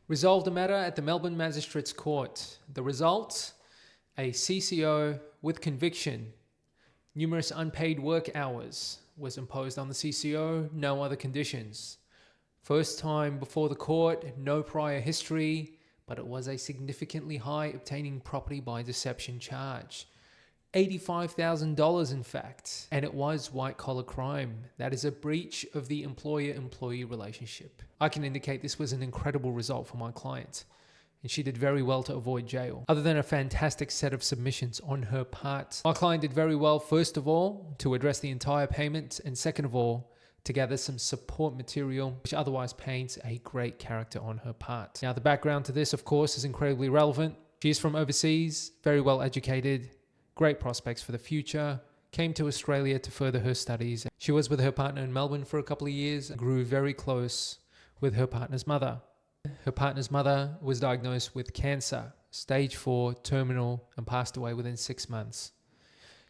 Resolved the matter at the Melbourne Magistrates Court. The result? A CCO with conviction. Numerous unpaid work hours was imposed on the CCO, no other conditions. First time before the court, no prior history, but it was a significantly high obtaining property by deception charge. $85,000 in fact, and it was white-collar crime. That is a breach of the employer-employee relationship. I can indicate this was an incredible result for my client, and she did very well to avoid jail. Other than a fantastic set of submissions on her part, my client did very well, first of all, to address the entire payment, and second of all, to gather some support material, which otherwise paints a great character on her part. Now, the background to this, of course, is incredibly relevant. She is from overseas, very well educated, great prospects for the future, came to Australia to further her studies. She was with her partner in Melbourne for a couple of years, and grew very close with her partner's mother. Her partner's mother was diagnosed with cancer, stage 4, terminal, and passed away within 6 months.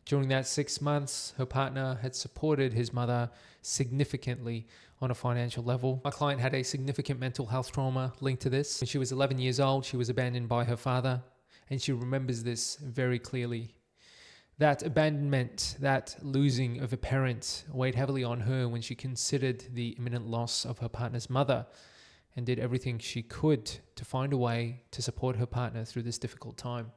During that 6 months, her partner had supported his mother significantly on a financial level. My client had a significant mental health trauma linked to this. When she was 11 years old, she was abandoned by her father, and she remembers this very clearly. That abandonment, that losing of a parent weighed heavily on her when she considered the imminent loss of her partner's mother and did everything she could to find a way to support her partner through this difficult time.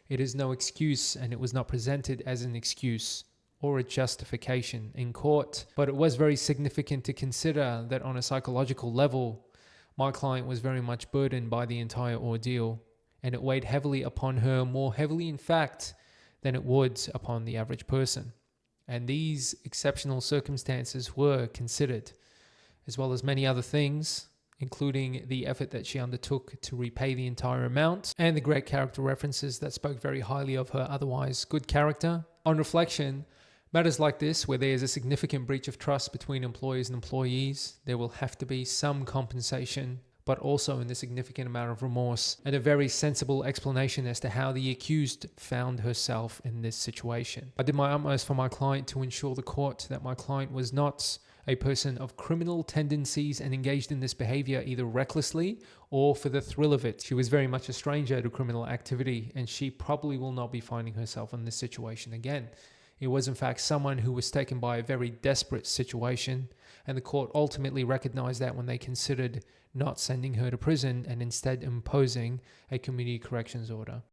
It is no excuse, and it was not presented as an excuse or a justification in court, but it was very significant to consider that on a psychological level, my client was very much burdened by the entire ordeal, and it weighed heavily upon her, more heavily in fact than it would upon the average person. And these exceptional circumstances were considered, as well as many other things, including the effort that she undertook to repay the entire amount and the great character references that spoke very highly of her otherwise good character. On reflection, matters like this, where there is a significant breach of trust between employers and employees, there will have to be some compensation, but also in the significant amount of remorse and a very sensible explanation as to how the accused found herself in this situation. I did my utmost for my client to ensure the court that my client was not a person of criminal tendencies and engaged in this behavior either recklessly or for the thrill of it. She was very much a stranger to criminal activity, and she probably will not be finding herself in this situation again. It was in fact someone who was taken by a very desperate situation, and the court ultimately recognized that when they considered not sending her to prison and instead imposing a community corrections order.